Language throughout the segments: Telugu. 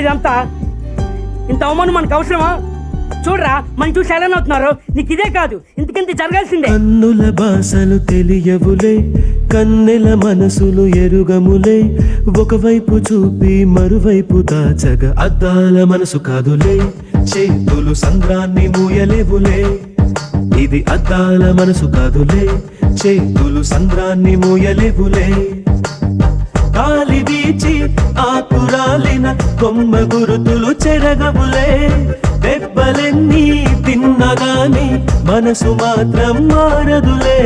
ఇదంతా? ఇంత అవమానం మనకు అవసరమా? చూడరా మనం చూసి ఎలా అవుతున్నారు. నీకు ఇదే కాదు ఇంతకింత జరగాల్సిందే. కన్నుల భాషలు తెలియవులే, కన్నెల మనసులు ఎరుగములే. ఒకవైపు చూపి మరువైపు దాచగ అద్దాల మనసు కాదులే. చేతులు సంద్రాన్ని మూయలేవులే, ఇది అద్దాల మనసు కాదులే. చేతులు సంద్రాన్ని మూయలేవులే. గాలి వీచి ఆకురాలిన కొమ్మ గురుతులు చెరగవులే. దెబ్బలెన్ని తిన్నగాని మనసు మాత్రం మారదులే.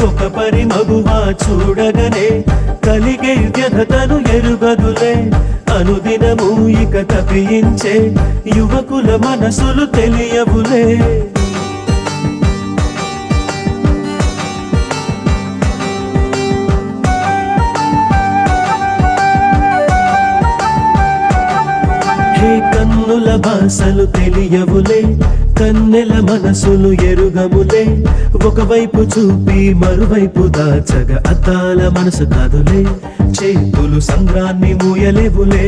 ఒక పరి మగువా చూడగనే కలిగే వ్యధతను ఎరుగదులే. అనుదినము ఇక తప్పించే యువకుల మనసులు తెలియవులే. కన్నుల భాషలు తెలియవులే, కన్నెల మనసులు ఎరుగములే. ఒకవైపు చూపి మరువైపు దాచగ అద్దాల మనసు కాదులే. చేతులు సంద్రాన్ని మూయలేవులే.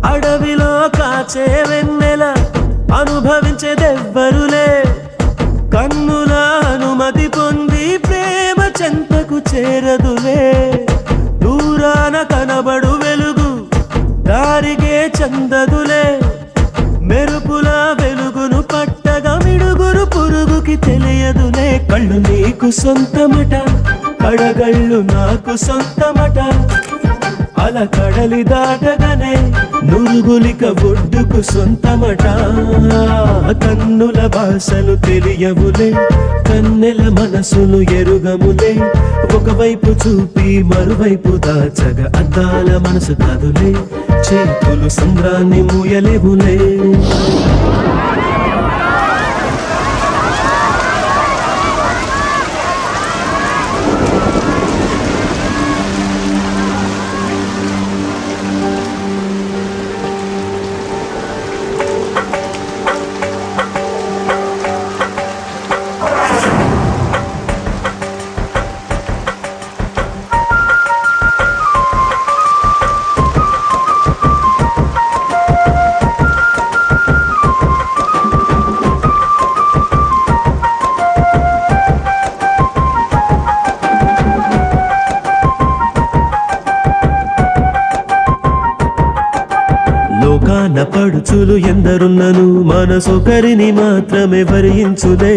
అడవిలో కాచే వెన్నెల అనుభవించేదెవ్వరులే. కన్నుల అనుమతి పొంది ప్రేమ చెంతకు చేరదులే. దూరాన కనబడు వెలుగు దారిగే చందదులే. మెరుపుల వెలుగును పట్టగా మిడుగురు పురుగుకి తెలియదులే. కళ్ళు నీకు సొంతమట, కడగళ్ళు నాకు సొంతమట. అల కడలి దాటగానే నురుగులిక ఒడ్డుకు సొంతమట. కన్నుల భాషలు తెలియవులే, కన్నెల మనసులు ఎరుగములే. ఒకవైపు చూపి మరువైపు దాచగ అద్దాల మనసు కాదులే. చేతులు సంద్రాన్ని మూయలేవులే. లోకాన పడుచులు ఎందరున్నను మనసొకరిని మాత్రమే వరించులే.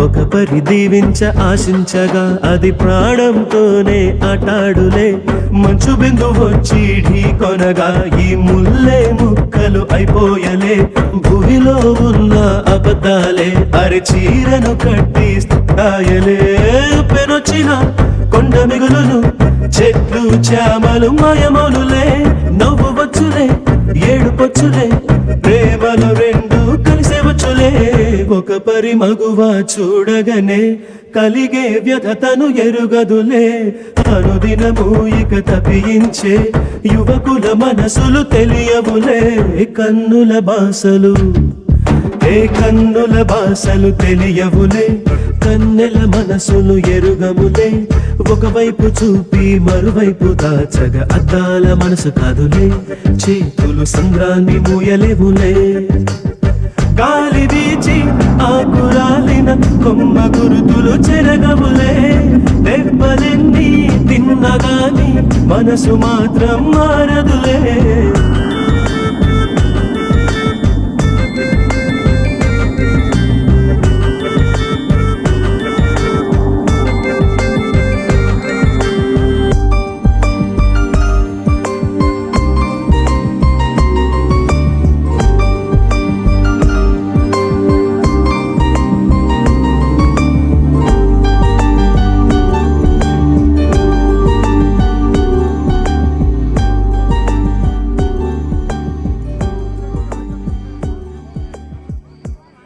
ఒక పరి దీవించ ఆశించగా అది ప్రాణంతోనే ఆటాడులే. మంచు బిందు వచ్చి ఢీ కొనగా ఈ ముల్లే ముక్కలు అయిపోయలే. భూమిలో ఉన్న అబద్ధాలే అరిచీరను కట్టి స్థాయలే. పెనొచ్చిన కొండ మిగులును చెట్లు చామలు మాయమౌనులే. నవ్వు వచ్చులే ఏడుపొచ్చులే, ప్రేమలు రెండు కలిసే వచ్చులే. ఒక పరి మగువా చూడగనే కలిగే వ్యధతను ఎరుగదులే. అనుదినము ఇక తప్పించే యువకుల మనసులు తెలియవులే. కన్నుల భాషలు కన్నుల భాషలు తెలియవులే, కన్నెల మనసులు ఎరుగములే. ఒకవైపు చూపి మరువైపు దాచగ అద్దాల మనసు కాదులే. చేతులు సంద్రాన్ని మూయలేవులే. గాలి వీచి ఆకురాలిన కొమ్మ గురుతులు చెరగవులే. దెబ్బలెన్ని తిన్నగాని మనసు మాత్రం మారదులే.